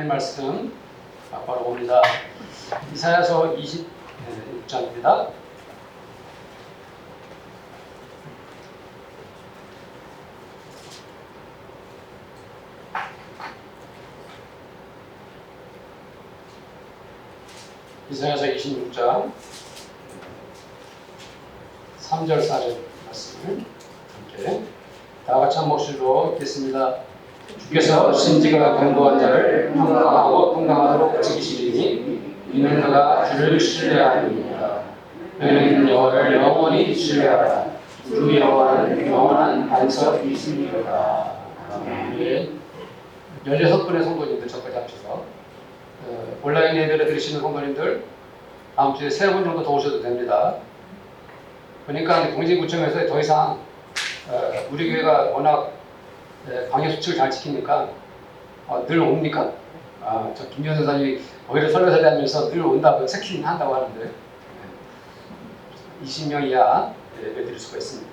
말씀 바로 봅니다. 이사야서 26장입니다. 이사야서 26장 3절 4절 말씀을 함께 다 같이 한 목소리로 읽겠습니다. 주께서 심지가 견고한 자를 평강하고 통강하도록 지키시리니 이는 그가 주를 신뢰하느니라. 너희는 여호와를 영원히 신뢰하라. 주 여호와는 영원한 반석이시니라. 아멘. 16분의 성도님들 저까지 합쳐서 온라인 예배를 들으시는 성도님들 다음 주에 3분 정도 더 오셔도 됩니다. 그러니까 공진구청에서 더 이상 우리 교회가 워낙 방역 수칙을 잘 지키니까 늘 옵니까? 저 김현 선생님이 거기를 설교사하면서 늘 온다고 체킹 한다고 하는데 20명 이하 예배 드릴 수가 있습니다.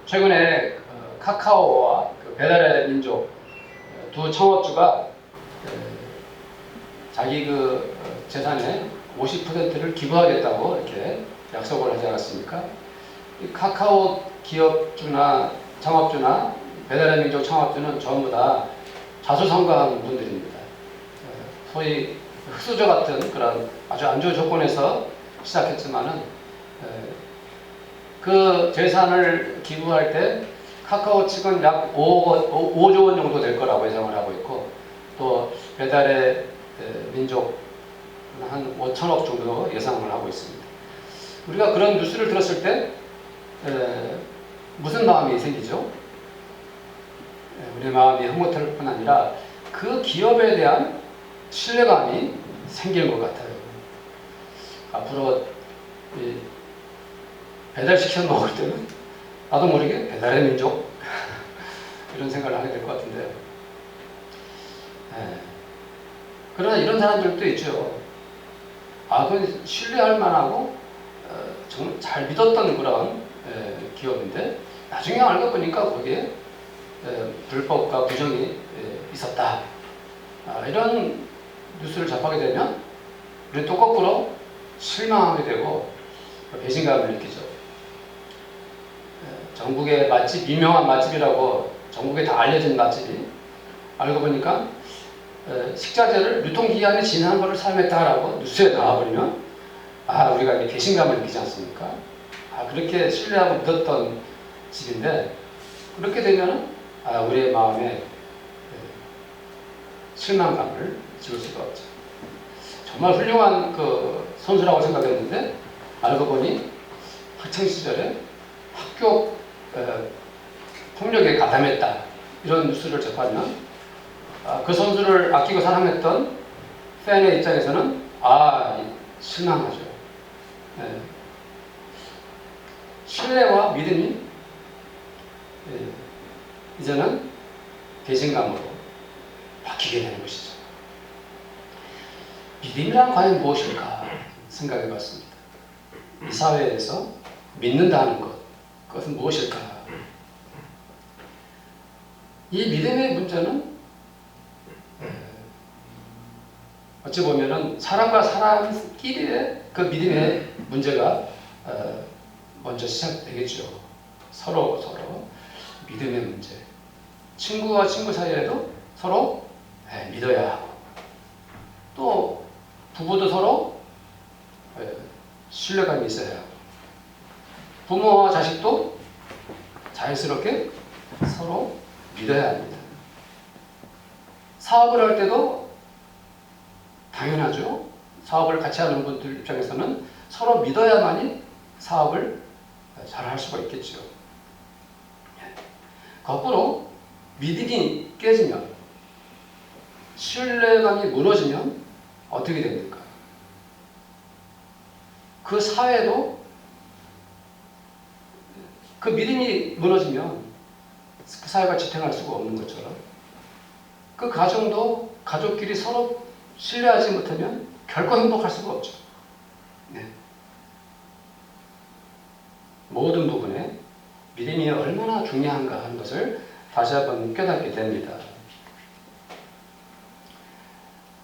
최근에 카카오와 배달의 민족 두 청업주가 자기 재산의 50%를 기부하겠다고 이렇게 약속을 하지 않았습니까? 이 카카오 기업주나 창업주나 배달의 민족 창업주는 전부 다 자수성가한 분들입니다. 소위 흑수저 같은 그런 아주 안 좋은 조건에서 시작했지만은 그 재산을 기부할 때 카카오 측은 약 5조 원 정도 될 거라고 예상을 하고 있고 또 배달의 민족 한 5천억 정도 예상을 하고 있습니다. 우리가 그런 뉴스를 들었을 때 무슨 마음이 생기죠? 우리 마음이 흐뭇할 뿐 아니라 그 기업에 대한 신뢰감이 생기는 것 같아요. 앞으로 배달시켜 먹을 때는 나도 모르게 배달의 민족 이런 생각을 하게 될 것 같은데 그러나 이런 사람들도 있죠. 그건 신뢰할 만하고 정말 잘 믿었던 그런 기업인데 나중에 알고 보니까 거기에 불법과 부정이 있었다. 이런 뉴스를 접하게 되면 우리는 또 거꾸로 실망하게 되고 배신감을 느끼죠. 전국의 맛집, 유명한 맛집이라고 전국에 다 알려진 맛집이 알고 보니까 식자재를 유통기한이 지난 것을 사용했다라고 뉴스에 나와버리면 우리가 이제 배신감을 느끼지 않습니까? 그렇게 신뢰하고 믿었던 집인데 그렇게 되면 우리의 마음에 실망감을 지울 수가 없죠. 정말 훌륭한 선수라고 생각했는데 알고 보니 학창시절에 학교 폭력에 가담했다 이런 뉴스를 접하면 그 선수를 아끼고 사랑했던 팬의 입장에서는 실망하죠. 신뢰와 믿음이 이제는 배신감으로 바뀌게 되는 것이죠. 믿음이란 과연 무엇일까 생각해 봤습니다. 이 사회에서 믿는다는 것, 그것은 무엇일까? 이 믿음의 문제는 어찌 보면은 사람과 사람끼리의 그 믿음의 문제가 먼저 시작되겠죠. 서로 믿음의 문제. 친구와 친구 사이에도 서로 믿어야 하고 또 부부도 서로 신뢰감이 있어야 하고 부모와 자식도 자연스럽게 서로 믿어야 합니다. 사업을 할 때도 당연하죠. 사업을 같이 하는 분들 입장에서는 서로 믿어야만이 사업을 잘 할 수가 있겠죠. 거꾸로 믿음이 깨지면 신뢰감이 무너지면 어떻게 됩니까? 그 사회도 그 믿음이 무너지면 그 사회가 지탱할 수가 없는 것처럼 그 가정도 가족끼리 서로 신뢰하지 못하면 결코 행복할 수가 없죠. 모든 부분에 믿음이 얼마나 중요한가 하는 것을 다시 한번 깨닫게 됩니다.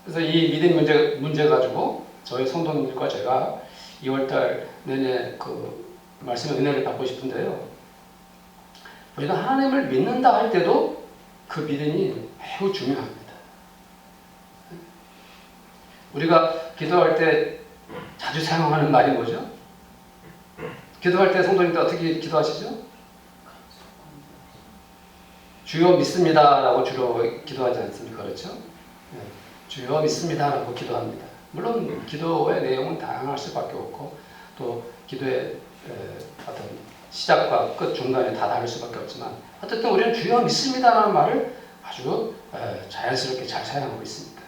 그래서 이 믿음 문제 가지고 저희 성도님들과 제가 2월달 내내 그 말씀의 은혜를 받고 싶은데요. 우리가 하나님을 믿는다 할 때도 그 믿음이 매우 중요합니다. 우리가 기도할 때 자주 사용하는 말이 뭐죠? 기도할 때 성도님들 어떻게 기도하시죠? 주여 믿습니다 라고 주로 기도하지 않습니까? 그렇죠? 주여 믿습니다 라고 기도합니다. 물론 기도의 내용은 다양할 수밖에 없고 또 기도의 어떤 시작과 끝 중간에 다 다를 수밖에 없지만 어쨌든 우리는 주여 믿습니다 라는 말을 아주 자연스럽게 잘 사용하고 있습니다.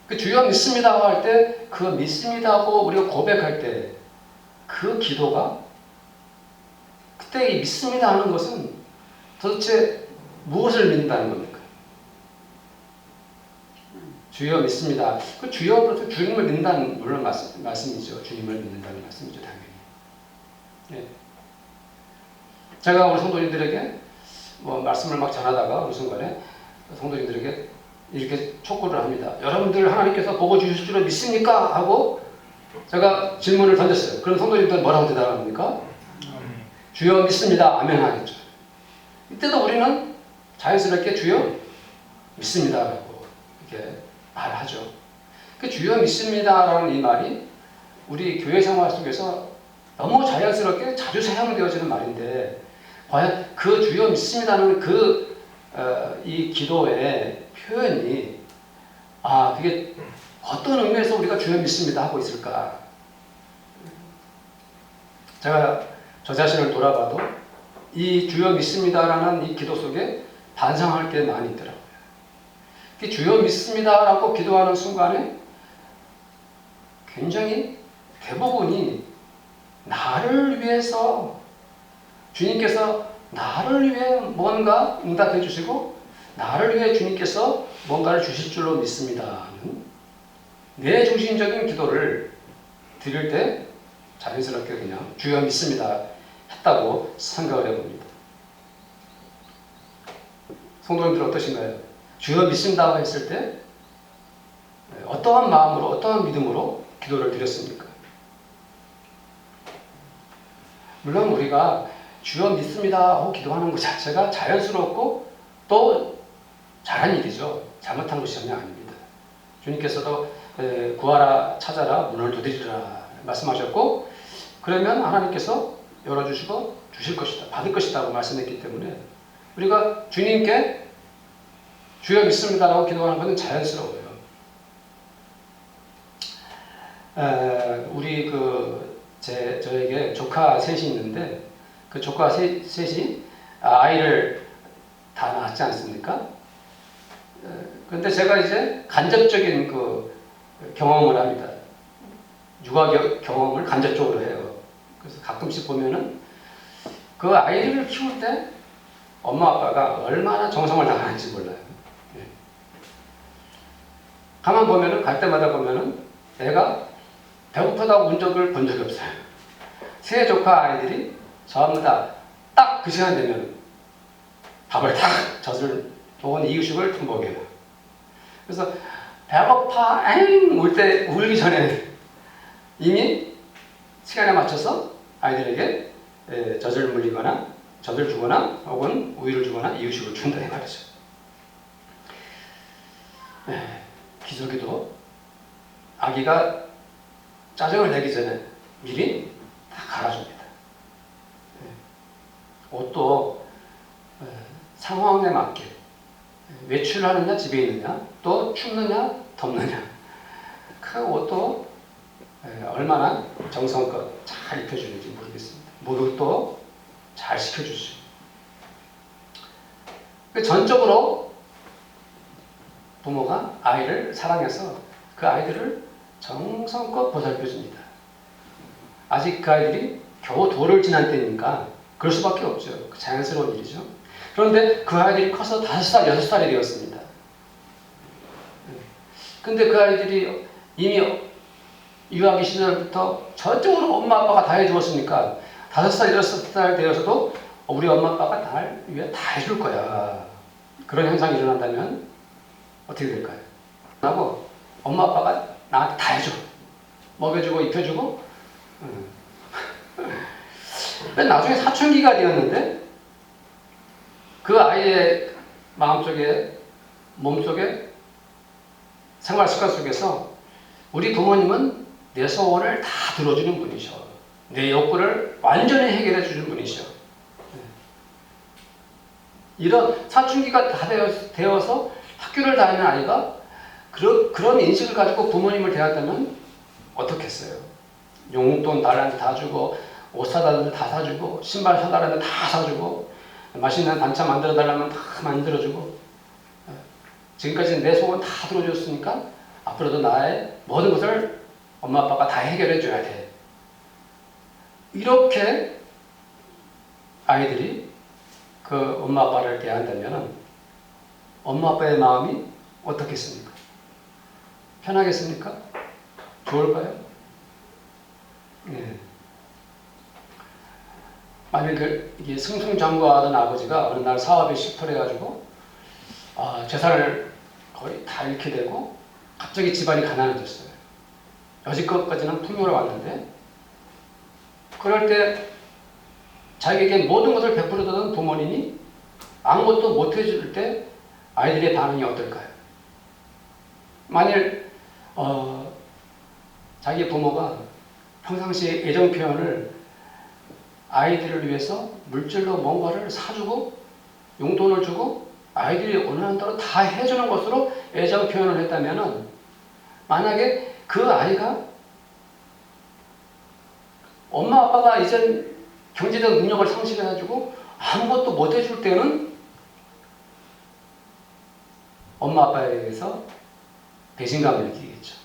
그 주여 믿습니다 할 때 그 믿습니다고 우리가 고백할 때 그 기도가 그때 이 믿습니다 하는 것은 도대체 무엇을 믿는다는 겁니까? 주여 믿습니다. 그 주여 주님을 믿는다는 물론 말씀이죠. 주님을 믿는다는 말씀이죠, 당연히. 네. 제가 우리 성도님들에게 뭐 말씀을 막 전하다가 어느 순간에 성도님들에게 이렇게 촉구를 합니다. 여러분들 하나님께서 복을 주실 줄을 믿습니까? 하고 제가 질문을 던졌어요. 그럼 성도님들은 뭐라고 대답합니까? 주여 믿습니다. 아멘 하겠죠. 이때도 우리는 자연스럽게 주여 믿습니다라고 이렇게 말하죠. 그 주여 믿습니다라는 이 말이 우리 교회 생활 속에서 너무 자연스럽게 자주 사용되어지는 말인데 과연 그 주여 믿습니다는 이 기도의 표현이 그게 어떤 의미에서 우리가 주여 믿습니다 하고 있을까? 제가 저 자신을 돌아봐도 이 주여 믿습니다라는 이 기도 속에 반성할 게 많이 있더라고요. 주여 믿습니다라고 기도하는 순간에 굉장히 대부분이 나를 위해서 주님께서 나를 위해 뭔가 응답해 주시고 나를 위해 주님께서 뭔가를 주실 줄로 믿습니다는 내 중심적인 기도를 드릴 때 자연스럽게 그냥 주여 믿습니다 했다고 생각을 해봅니다. 성도님들 어떠신가요? 주여 믿습니다 했을 때 어떠한 마음으로 어떠한 믿음으로 기도를 드렸습니까? 물론 우리가 주여 믿습니다 하고 기도하는 것 자체가 자연스럽고 또 잘한 일이죠. 잘못한 것이 전혀 아닙니다. 주님께서도 구하라 찾아라 문을 두드리라 말씀하셨고 그러면 하나님께서 열어주시고 주실 것이다 받을 것이다 고 말씀했기 때문에 우리가 주님께 주여 믿습니다라고 기도하는 것은 자연스러워요. 우리 저에게 조카 셋이 있는데 그 조카 셋이 아이를 다 낳았지 않습니까? 그런데 제가 이제 간접적인 경험을 합니다. 육아 경험을 간접적으로 해요. 그래서 가끔씩 보면은 그 아이를 키울 때 엄마 아빠가 얼마나 정성을 다하는지 몰라요. 가만 보면은 갈 때마다 보면은 애가 배고프다고 운 적을 본 적이 없어요. 세 조카 아이들이 전부 다 딱 그 시간 되면 밥을 탁 젖을 혹은 이유식을 좀 먹여요. 그래서 배고파 울기 전에 이미 시간에 맞춰서 아이들에게 젖을 물리거나 젖을 주거나 혹은 우유를 주거나 이유식을 준다 이 말이죠. 기저귀도 아기가 짜증을 내기 전에 미리 다 갈아줍니다. 옷도 상황에 맞게 외출하느냐 집에 있느냐 또 춥느냐 덥느냐 그 옷도 얼마나 정성껏 잘 입혀주는지 모르겠습니다. 목욕도 잘 시켜주시고 전적으로 부모가 아이를 사랑해서 그 아이들을 정성껏 보살펴줍니다. 아직 그 아이들이 겨우 돌을 지난 때니까 그럴 수밖에 없죠. 자연스러운 일이죠. 그런데 그 아이들이 커서 5살, 6살이 되었습니다. 근데 그 아이들이 이미 유아기 시절부터 전적으로 엄마 아빠가 다 해주었으니까 5살, 6살 되어서도 우리 엄마 아빠가 날 위해 다 해줄 거야. 그런 현상이 일어난다면 어떻게 될까요? 하고 엄마 아빠가 나한테 다 해줘. 먹여주고 입혀주고. 나중에 사춘기가 되었는데 그 아이의 마음속에 몸속에 생활 습관 속에서 우리 부모님은 내 소원을 다 들어주는 분이셔. 내 욕구를 완전히 해결해 주는 분이셔. 이런 사춘기가 다 되어서 학교를 다니는 아이가 그런 인식을 가지고 부모님을 대한다면 어떻겠어요? 용돈 달라는데 다 주고, 옷 사달라는데 다 사주고, 신발 사달라는데 다 사주고, 맛있는 반찬 만들어 달라면 다 만들어주고. 지금까지 내 소원 다 들어줬으니까 앞으로도 나의 모든 것을 엄마 아빠가 다 해결해 줘야 돼. 이렇게 아이들이 그 엄마 아빠를 대한다면 엄마 아빠의 마음이 어떻겠습니까? 편하겠습니까? 좋을까요? 예. 만약에 이게 승승장구하던 아버지가 어느 날 사업이 실패해가지고 재산을 거의 다 잃게 되고 갑자기 집안이 가난해졌어요. 여지껏까지는 풍요로 왔는데 그럴 때 자기에게 모든 것을 베풀어주던 부모님이 아무것도 못 해줄 때 아이들의 반응이 어떨까요? 만일 자기 부모가 평상시에 애정 표현을 아이들을 위해서 물질로 뭔가를 사주고 용돈을 주고 아이들이 원하는 대로 다 해주는 것으로 애정 표현을 했다면 만약에 그 아이가 엄마 아빠가 이젠 경제적 능력을 상실해가지고 아무것도 못 해줄 때는 엄마 아빠에 대해서 배신감을 느끼겠죠.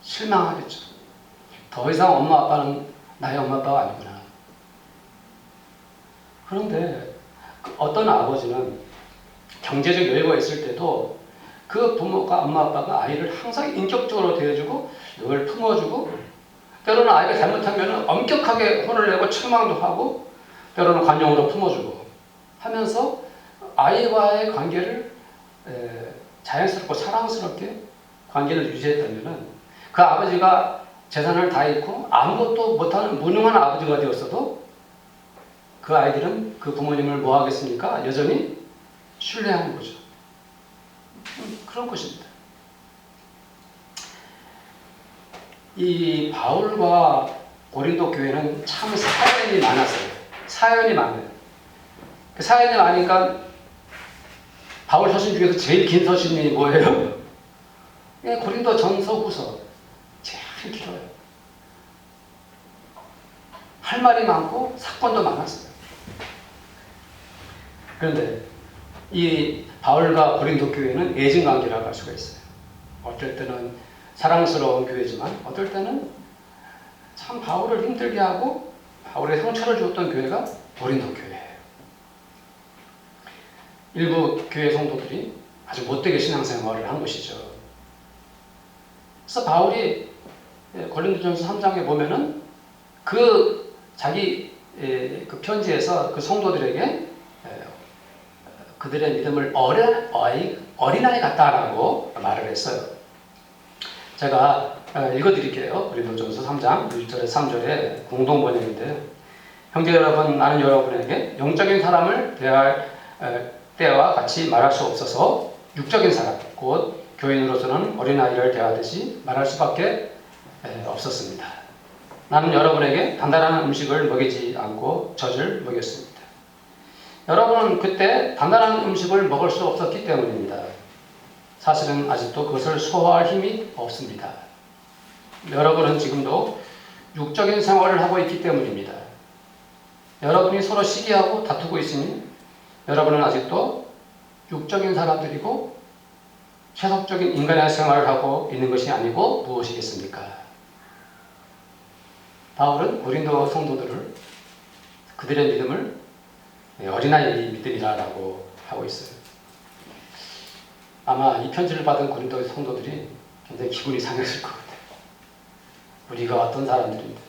실망하겠죠. 더 이상 엄마 아빠는 나의 엄마 아빠가 아니구나. 그런데 어떤 아버지는 경제적 여유가 있을 때도 그 부모가 엄마 아빠가 아이를 항상 인격적으로 대해주고 늘 품어주고 때로는 아이가 잘못하면 엄격하게 혼을 내고 책망도 하고 때로는 관용으로 품어주고 하면서 아이와의 관계를 자연스럽고 사랑스럽게 관계를 유지했다면 그 아버지가 재산을 다 잃고 아무것도 못하는 무능한 아버지가 되었어도 그 아이들은 그 부모님을 뭐 하겠습니까? 여전히 신뢰하는 거죠. 그런 것입니다. 이 바울과 고린도 교회는 참 사연이 많았어요. 사연이 많아요. 그 사연이 많으니까 바울 서신 중에서 제일 긴 서신이 뭐예요? 고린도 전서 후서. 제일 길어요. 할 말이 많고 사건도 많았어요. 그런데 이 바울과 고린도 교회는 애증관계라고 할 수가 있어요. 어떨 때는 사랑스러운 교회지만 어떨 때는 참 바울을 힘들게 하고 바울의 상처를 주었던 교회가 고린도 교회예요. 일부 교회 성도들이 아주 못되게 신앙생활을 한 것이죠. 그래서 바울이 고린도전서 3장에 보면은 그 자기 그 편지에서 그 성도들에게 그들의 믿음을 어린아이 같다라고 말을 했어요. 제가 읽어드릴게요. 고린도전서 3장 1절에 3절에 공동 번역인데 형제 여러분, 나는 여러분에게 영적인 사람을 대할 때와 같이 말할 수 없어서 육적인 사람, 곧 교인으로서는 어린아이를 대하듯이 말할 수밖에 없었습니다. 나는 여러분에게 단단한 음식을 먹이지 않고 젖을 먹였습니다. 여러분은 그때 단단한 음식을 먹을 수 없었기 때문입니다. 사실은 아직도 그것을 소화할 힘이 없습니다. 여러분은 지금도 육적인 생활을 하고 있기 때문입니다. 여러분이 서로 시기하고 다투고 있으니 여러분은 아직도 육적인 사람들이고 세속적인 인간의 생활을 하고 있는 것이 아니고 무엇이겠습니까? 바울은 고린도 성도들을 그들의 믿음을 어린아이 믿음이라고 하고 있어요. 아마 이 편지를 받은 고린도 성도들이 굉장히 기분이 상했을 것 같아요. 우리가 어떤 사람들인데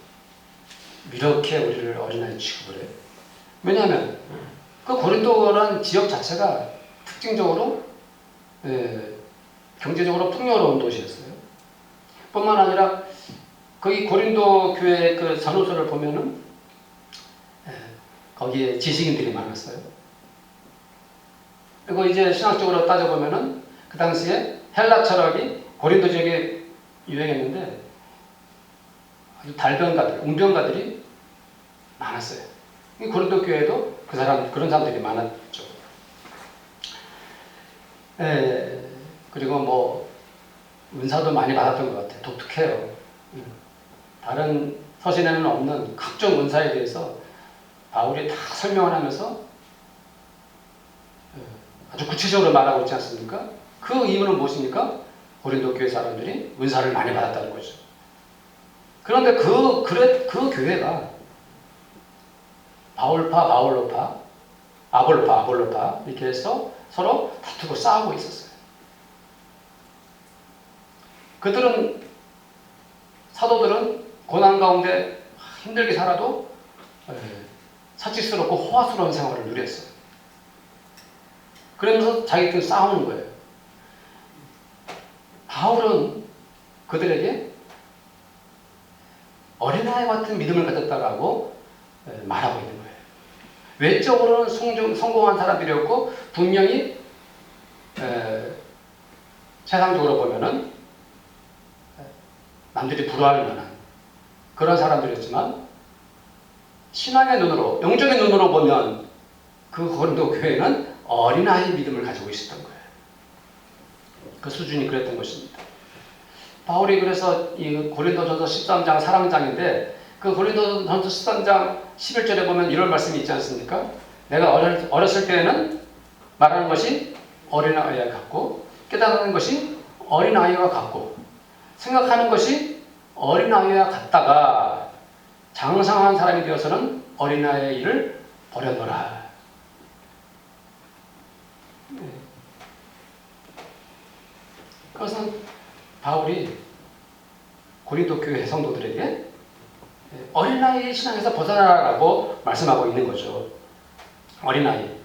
이렇게 우리를 어린아이 취급을 해? 왜냐하면 그 고린도라는 지역 자체가 특징적으로 경제적으로 풍요로운 도시였어요. 뿐만 아니라 거기 고린도 교회 그 전후서를 보면은 거기에 지식인들이 많았어요. 그리고 이제 신학적으로 따져보면은 그 당시에 헬라 철학이 고린도 지역에 유행했는데 아주 달변가들, 웅변가들이 많았어요. 고린도 교회도 그런 사람들이 많았죠. 그리고 뭐 은사도 많이 받았던 것 같아요. 독특해요. 다른 서신에는 없는 각종 은사에 대해서 바울이 다 설명을 하면서 아주 구체적으로 말하고 있지 않습니까? 그 이유는 무엇입니까? 고린도 교회 사람들이 은사를 많이 받았다는 거죠. 그런데 그 교회가 바울파, 바울로파, 아볼로파, 아볼로파 이렇게 해서 서로 다투고 싸우고 있었어요. 사도들은 고난 가운데 힘들게 살아도 사치스럽고 호화스러운 생활을 누렸어요. 그러면서 자기들끼리 싸우는 거예요. 바울은 그들에게 어린아이 같은 믿음을 가졌다라고 말하고 있는 거예요. 외적으로는 성공한 사람들이었고 분명히 세상적으로 보면은 남들이 부러워할 만한 그런 사람들이었지만 신앙의 눈으로, 영적인 눈으로 보면 그 고린도 교회는 어린아이 믿음을 가지고 있었던 거예요. 그 수준이 그랬던 것입니다. 바울이 그래서 이 고린도전서 13장 사랑장인데 그 고린도전서 13장 11절에 보면 이런 말씀이 있지 않습니까? 내가 어렸을 때에는 말하는 것이 어린아이와 같고 깨닫는 것이 어린아이와 같고 생각하는 것이 어린아이와 같다가 장성한 사람이 되어서는 어린아이의 일을 버렸노라. 그것은 바울이 고린도 교회 성도들에게 어린아이의 신앙에서 벗어나라고 말씀하고 있는 거죠. 어린아이.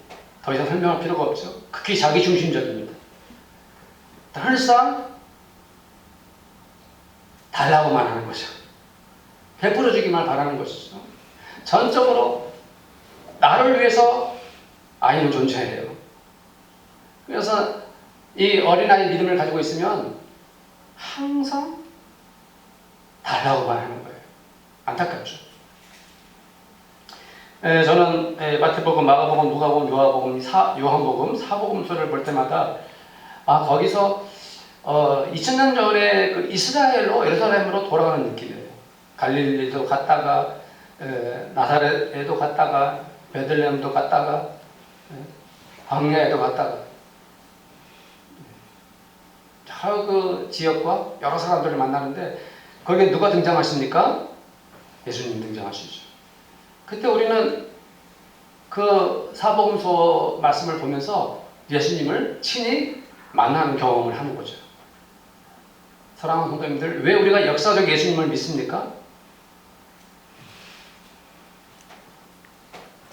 더 이상 설명할 필요가 없죠. 극히 자기중심적입니다. 늘상 달라고만 하는 거죠. 베풀어주기만 바라는 것이죠. 전적으로 나를 위해서 아이는 존재해요. 그래서 이 어린아이 믿음을 가지고 있으면 항상 달라고만 하는 거예요. 안타깝죠. 저는 마태복음, 마가복음, 누가복음, 요한복음, 요한복음, 사복음서를 볼 때마다 거기서 2000년 전에 그 이스라엘로 예루살렘으로 돌아가는 느낌이에요. 갈릴리도 갔다가 나사렛에도 갔다가 베들레헴도 갔다가 광야에도 갔다가 그 지역과 여러 사람들을 만나는데 거기에 누가 등장하십니까? 예수님 등장하시죠. 그때 우리는 그 사복음서 말씀을 보면서 예수님을 친히 만나는 경험을 하는 거죠. 사랑하는 성도님들, 왜 우리가 역사적 예수님을 믿습니까?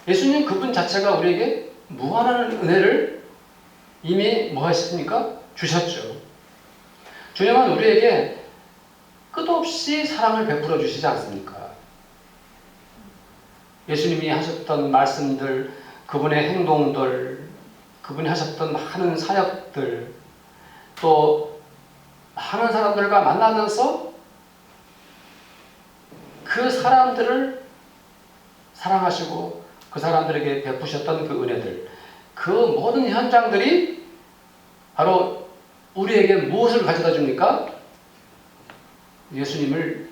예수님 그분 자체가 우리에게 무한한 은혜를 이미 뭐 하셨습니까? 주셨죠. 주님은 우리에게 끝없이 사랑을 베풀어 주시지 않습니까? 예수님이 하셨던 말씀들, 그분의 행동들, 그분이 하셨던 많은 사역들, 또 많은 사람들과 만나면서 그 사람들을 사랑하시고 그 사람들에게 베푸셨던 그 은혜들, 그 모든 현장들이 바로 우리에게 무엇을 가져다 줍니까? 예수님을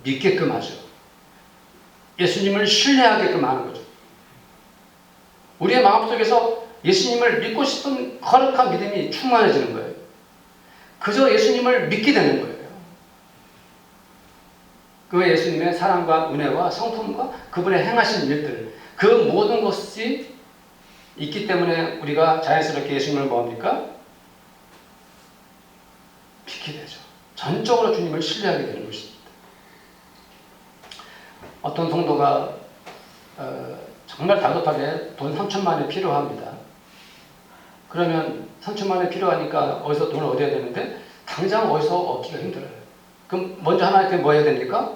믿게끔 하죠. 예수님을 신뢰하게끔 하는 거죠. 우리의 마음속에서 예수님을 믿고 싶은 거룩한 믿음이 충만해지는 거예요. 그저 예수님을 믿게 되는 거예요. 그 예수님의 사랑과 은혜와 성품과 그분의 행하신 일들, 그 모든 것이 있기 때문에 우리가 자연스럽게 예수님을 뭐합니까? 믿게 되죠. 전적으로 주님을 신뢰하게 되는 것입니다. 어떤 성도가 정말 다급하게 돈 3천만 원이 필요합니다. 그러면 3천만 원이 필요하니까 어디서 돈을 얻어야 되는데 당장 어디서 얻기가 힘들어요. 그럼 먼저 하나님께 뭐 해야 됩니까?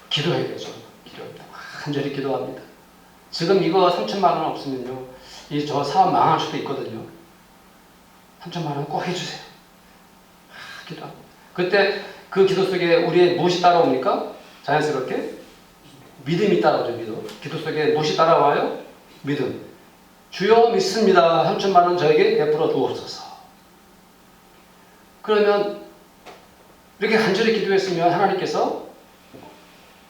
기도해야 되죠. 기도합니다. 간절히 기도합니다. 지금 이거 3천만 원 없으면요, 이 저 사업 망할 수도 있거든요. 3천만 원 꼭 해주세요. 기도합니다. 그때 그 기도 속에 우리의 무엇이 따라옵니까? 자연스럽게 믿음이 따라오죠. 믿음. 기도 속에 무엇이 따라와요? 믿음. 주여 믿습니다. 3천만 원 저에게 베풀어 주옵소서. 그러면 이렇게 간절히 기도했으면 하나님께서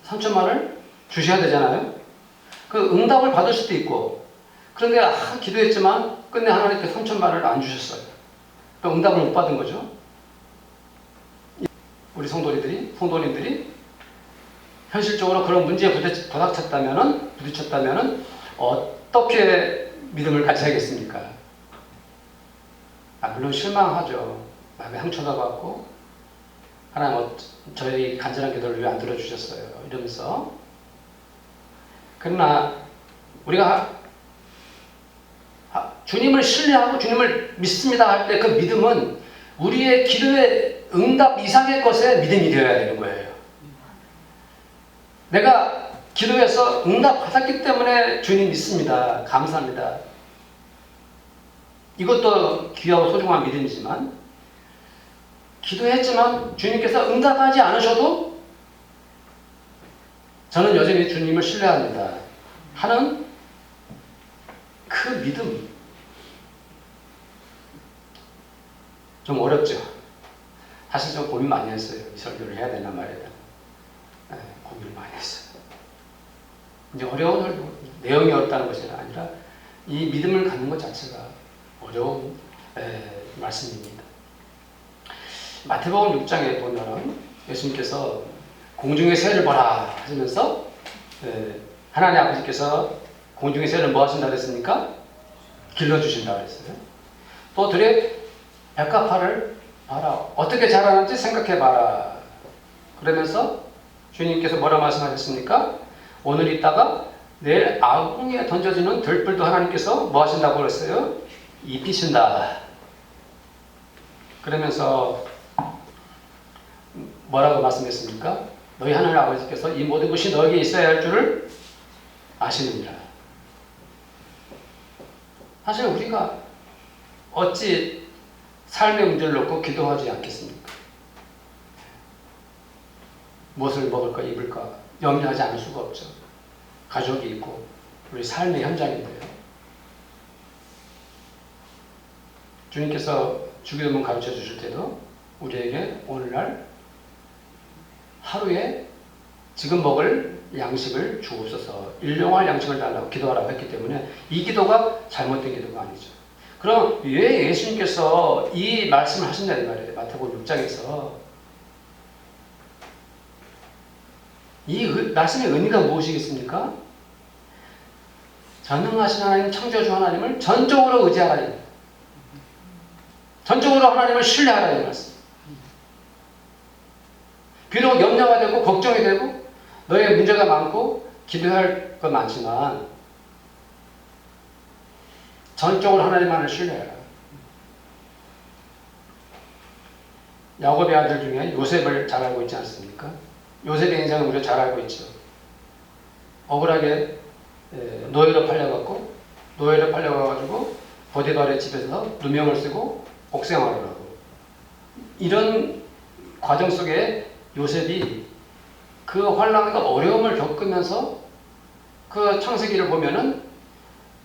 3천만 원을 주셔야 되잖아요. 그 응답을 받을 수도 있고, 그런데 기도했지만 끝내 하나님께서 3천만 원을 안 주셨어요. 그러니까 응답을 못 받은 거죠. 우리 성도님들이 현실적으로 그런 문제에 부딪혔다면은 어떻게 믿음을 가져야겠습니까? 물론 실망하죠. 마음에 상처가 받고, 하나님 저희 간절한 기도를 왜 안 들어주셨어요? 이러면서. 그러나 우리가 주님을 신뢰하고 주님을 믿습니다 할 때 그 믿음은 우리의 기도의 응답 이상의 것에 믿음이 되어야 되는 거예요. 내가 기도해서 응답 받았기 때문에 주님 믿습니다. 감사합니다. 이것도 귀하고 소중한 믿음이지만, 기도했지만 주님께서 응답하지 않으셔도 저는 여전히 주님을 신뢰합니다 하는 그 믿음. 좀 어렵죠. 사실 좀 고민 많이 했어요. 이 설교를 해야 되나 말해야 되나. 고민을 많이 했어요. 이제 어려운 내용이 어렵다는 것이 아니라 이 믿음을 갖는 것 자체가 어려운 말씀입니다. 마태복음 6장에 보면 예수님께서 공중의 새를 보라 하시면서 하나님 아버지께서 공중의 새를 뭐 하신다 그랬습니까? 길러주신다 그랬어요. 또 들의 백합화를 봐라. 어떻게 자라는지 생각해봐라. 그러면서 주님께서 뭐라 말씀하셨습니까? 오늘 있다가 내일 아궁이에 던져지는 들불도 하나님께서 뭐 하신다고 그랬어요? 입히신다. 그러면서 뭐라고 말씀했습니까? 너희 하늘 아버지께서 이 모든 것이 너에게 있어야 할 줄을 아시느니라. 사실 우리가 어찌 삶의 문제를 놓고 기도하지 않겠습니까? 무엇을 먹을까 입을까 염려하지 않을 수가 없죠. 가족이 있고 우리 삶의 현장인데요. 주님께서 주기도문 가르쳐 주실 때도 우리에게 오늘날 하루에 지금 먹을 양식을 주옵소서, 일용할 양식을 달라고 기도하라고 했기 때문에 이 기도가 잘못된 기도가 아니죠. 그럼 왜 예수님께서 이 말씀을 하신다 이 말이에요. 마태복음 6장에서 이 말씀의 의미가 무엇이겠습니까? 전능하신 하나님, 창조주 하나님을 전적으로 의지하라. 전적으로 하나님을 신뢰하라 이 말씀. 비록 염려가 되고 걱정이 되고 너의 문제가 많고 기도해야 할 것 많지만 전적으로 하나님만을 신뢰해라. 야곱의 아들 중에 요셉을 잘 알고 있지 않습니까? 요셉의 인생을 우리가 잘 알고 있죠. 억울하게 노예로 팔려가지고 보디발의 집에서 누명을 쓰고 옥생활을 하고, 이런 과정 속에 요셉이 그 환난과 어려움을 겪으면서 그 창세기를 보면은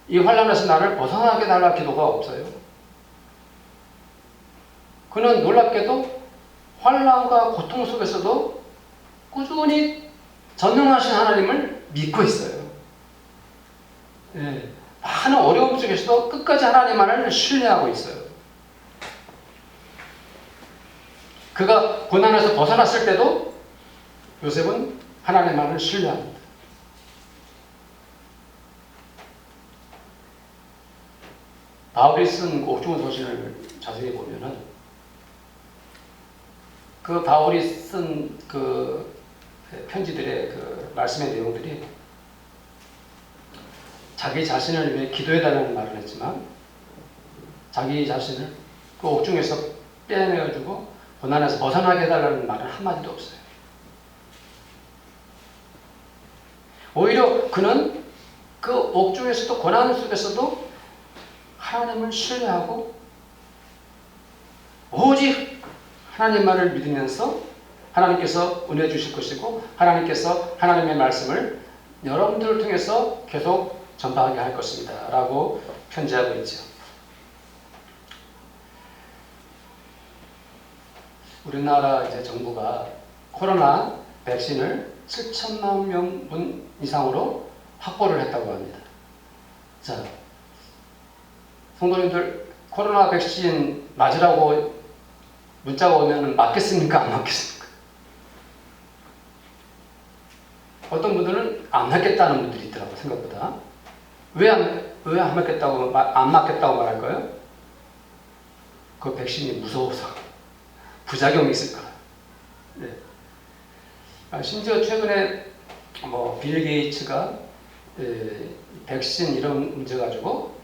이 환난에서 나를 벗어나게 달라 기도가 없어요. 그는 놀랍게도 환난과 고통 속에서도 꾸준히 전능하신 하나님을 믿고 있어요. 많은 어려움 속에서도 끝까지 하나님만을 신뢰하고 있어요. 그가 고난에서 벗어났을 때도 요셉은 하나님만을 신뢰합니다. 바울이 쓴 옥중의 서신을 자세히 보면은 그 바울이 쓴 그 편지들의 그 말씀의 내용들이 자기 자신을 위해 기도해달라는 말을 했지만 자기 자신을 그 옥중에서 빼내어주고 고난에서 벗어나게 해달라는 말은 한마디도 없어요. 오히려 그는 그 옥중에서도 고난 속에서도 하나님을 신뢰하고 오직 하나님만을 믿으면서 하나님께서 은혜 주실 것이고 하나님께서 하나님의 말씀을 여러분들을 통해서 계속 전파하게 할 것입니다 라고 편지하고 있죠. 우리나라 이제 정부가 코로나 백신을 7천만 명 이상으로 확보를 했다고 합니다. 자, 성도님들 코로나 백신 맞으라고 문자가 오면 맞겠습니까? 안 맞겠습니까? 어떤 분들은 안 맞겠다는 분들이 있더라고요. 생각보다. 왜 안 맞겠다고 말할까요? 그 백신이 무서워서 부작용이 있을까. 네. 심지어 최근에 빌 게이츠가 백신 이런 문제 가지고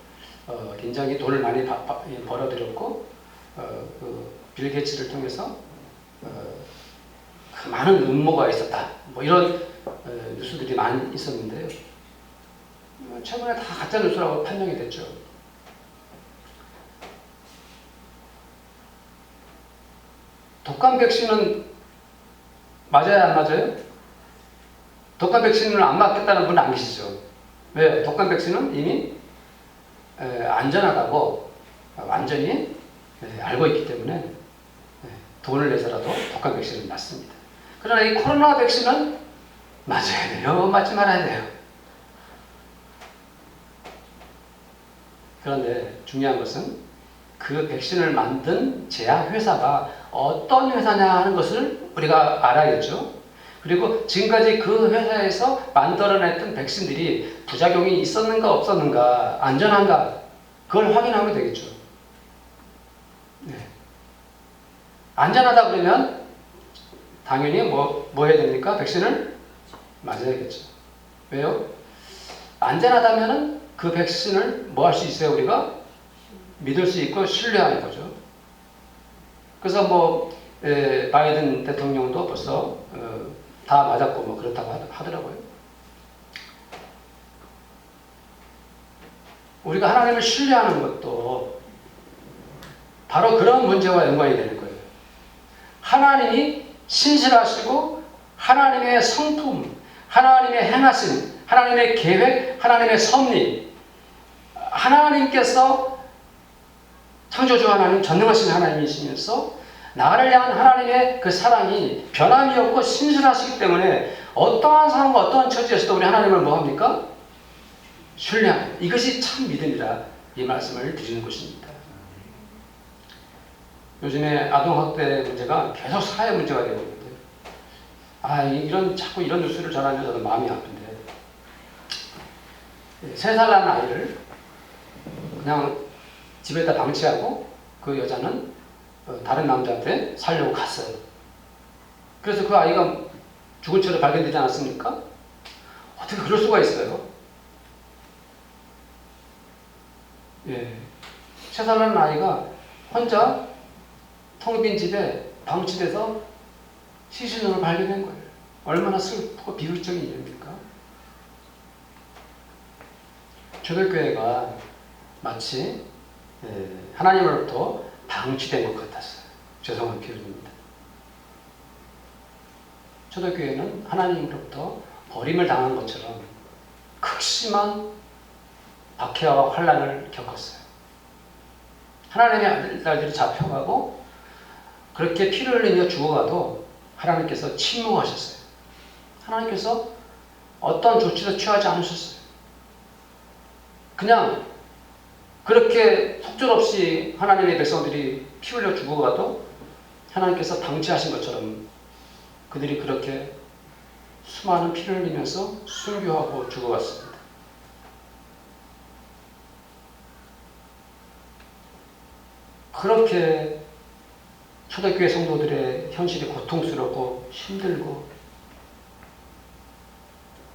굉장히 돈을 많이 벌어들였고 빌 게이츠를 통해서 많은 음모가 있었다. 이런 뉴스들이 많이 있었는데요. 최근에 다 가짜 뉴스라고 판명이 됐죠. 독감 백신은 맞아요, 안 맞아요? 독감 백신을 안 맞겠다는 분은 안 계시죠? 왜요? 독감 백신은 이미 안전하다고 완전히 알고 있기 때문에 돈을 내서라도 독감 백신을 맞습니다. 그러나 이 코로나 백신은 맞아야 돼요? 맞지 말아야 돼요? 그런데 중요한 것은 그 백신을 만든 제약회사가 어떤 회사냐 하는 것을 우리가 알아야겠죠. 그리고 지금까지 그 회사에서 만들어냈던 백신들이 부작용이 있었는가 없었는가, 안전한가, 그걸 확인하면 되겠죠. 네. 안전하다 그러면 당연히 뭐 해야 됩니까? 백신을 맞아야겠죠. 왜요? 안전하다면은 그 백신을 뭐 할 수 있어요? 우리가 믿을 수 있고 신뢰하는 거죠. 그래서 바이든 대통령도 벌써 다 맞았고 그렇다고 하더라고요. 우리가 하나님을 신뢰하는 것도 바로 그런 문제와 연관이 되는 거예요. 하나님이 신실하시고 하나님의 성품, 하나님의 행하심, 하나님의 계획, 하나님의 섭리, 하나님께서 창조주 하나님, 전능하신 하나님이시면서 나를 향한 하나님의 그 사랑이 변함이 없고 신실하시기 때문에 어떠한 상황과 어떠한 처지에서도 우리 하나님을 뭐합니까? 신뢰하는, 이것이 참 믿음이라 이 말씀을 드리는 것입니다. 요즘에 아동학대 문제가 계속 사회 문제가 되고 있는데 자꾸 이런 뉴스를 전하면 저는 마음이 아픈데 3살 난 아이를 그냥 집에다 방치하고 그 여자는 다른 남자한테 살려고 갔어요. 그래서 그 아이가 죽은 채로 발견되지 않았습니까? 어떻게 그럴 수가 있어요? 예. 3살 난 아이가 혼자 텅 빈 집에 방치돼서 시신으로 발견된 거예요. 얼마나 슬프고 비극적인 일입니까? 초대교회가 마치 하나님으로부터 방치된 것 같았어요. 죄송한 표현입니다. 초대교회는 하나님으로부터 버림을 당한 것처럼 극심한 박해와 환난을 겪었어요. 하나님의 아들들이 잡혀가고 그렇게 피를 흘리며 죽어가도 하나님께서 침묵하셨어요. 하나님께서 어떤 조치도 취하지 않으셨어요. 그냥 그렇게 속절없이 하나님의 백성들이 피 흘려 죽어가도 하나님께서 방치하신 것처럼 그들이 그렇게 수많은 피를 흘리면서 순교하고 죽어갔습니다. 그렇게 초대교회 성도들의 현실이 고통스럽고 힘들고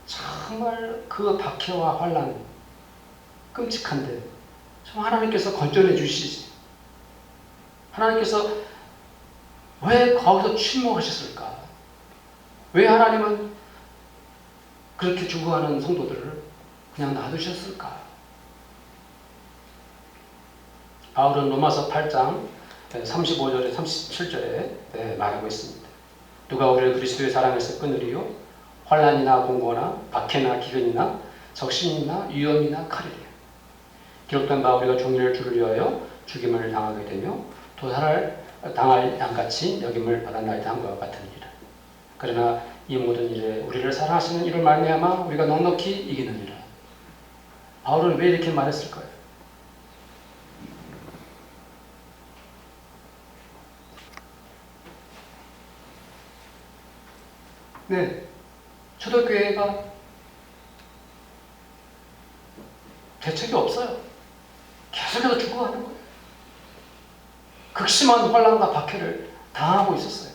정말 그 박해와 환난, 끔찍한데 좀 하나님께서 건져내 주시지. 하나님께서 왜 거기서 침묵하셨을까? 왜 하나님은 그렇게 죽어가는 성도들을 그냥 놔두셨을까? 바울은 로마서 8장 35절에 37절에 말하고 있습니다. 누가 우리를 그리스도의 사랑에서 끊으리요? 환난이나 공고나 박해나 기근이나 적신이나 위험이나 칼이리요. 기록된 바 우리가 종일 주를 위하여 죽임을 당하게 되며 당할 양같이 여김을 받았나이다 함과 같으니라. 그러나 이 모든 일에 우리를 사랑하시는 이를 말미암아 우리가 넉넉히 이기느니라. 바울은 왜 이렇게 말했을까요? 네, 초대교회가 대책이 없어요. 계속해서 죽어가는 거예요. 극심한 환난과 박해를 당하고 있었어요.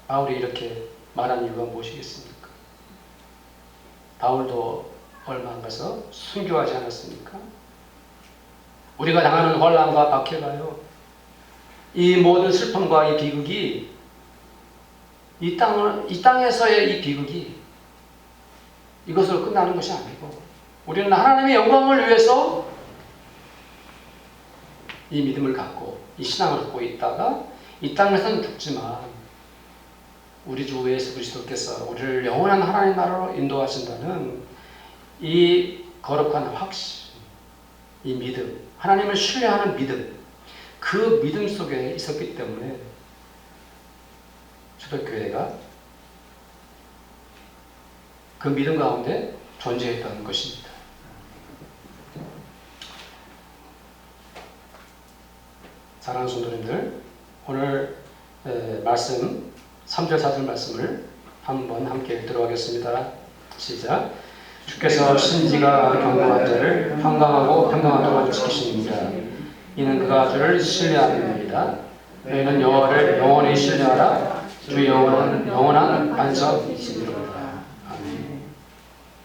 바울이 이렇게 말한 이유가 무엇이겠습니까? 바울도 얼마 안 가서 순교하지 않았습니까? 우리가 당하는 환난과 박해가요, 이 모든 슬픔과 이 비극이, 이 땅에서의 이 비극이 이것으로 끝나는 것이 아니고, 우리는 하나님의 영광을 위해서 이 믿음을 갖고 이 신앙을 갖고 있다가 이 땅에서는 죽지만 우리 주 예수 그리스도께서 우리를 영원한 하나님 나라로 인도하신다는 이 거룩한 확신, 이 믿음, 하나님을 신뢰하는 믿음, 그 믿음 속에 있었기 때문에 초대교회가 그 믿음 가운데 존재했던 것입니다. 사랑하는 성도님들, 오늘 말씀 3절 4절 말씀을 한번 함께 들어가겠습니다. 시작. 주께서 신지가 경고한 자를 평강하고 평강하도록 지키시니라. 이는 그가 주를 신뢰함입니다. 너희는 여호와를 영원히 신뢰하라. 주 여호와는 영원한 반석이시니라. 아멘.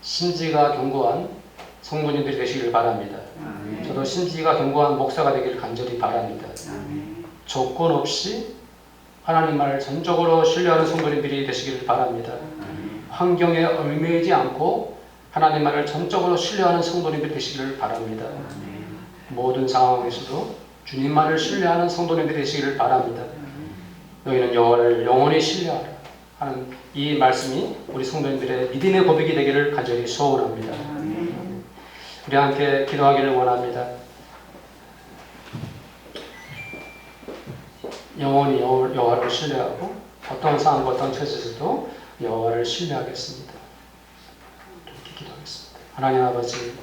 신지가 경고한 성도님들이 되시기를 바랍니다. 아멘. 저도 신지가 경고한 목사가 되기를 간절히 바랍니다. 아멘. 조건 없이 하나님 말을 전적으로 신뢰하는 성도님들이 되시기를 바랍니다. 아멘. 환경에 얽매이지 않고 하나님 말을 전적으로 신뢰하는 성도님들이 되시기를 바랍니다. 아멘. 모든 상황에서도 주님 말을 신뢰하는 성도님들이 되시기를 바랍니다. 너희는 여호와를 영원히 신뢰하라 하는 이 말씀이 우리 성도님들의 믿음의 고백이 되기를 간절히 소원합니다. 우리 함께 기도하기를 원합니다. 영원히 여호와를 신뢰하고 어떤 상황과 어떤 처지에서도 여호와를 신뢰하겠습니다. 이렇게 기도하겠습니다. 하나님 아버지,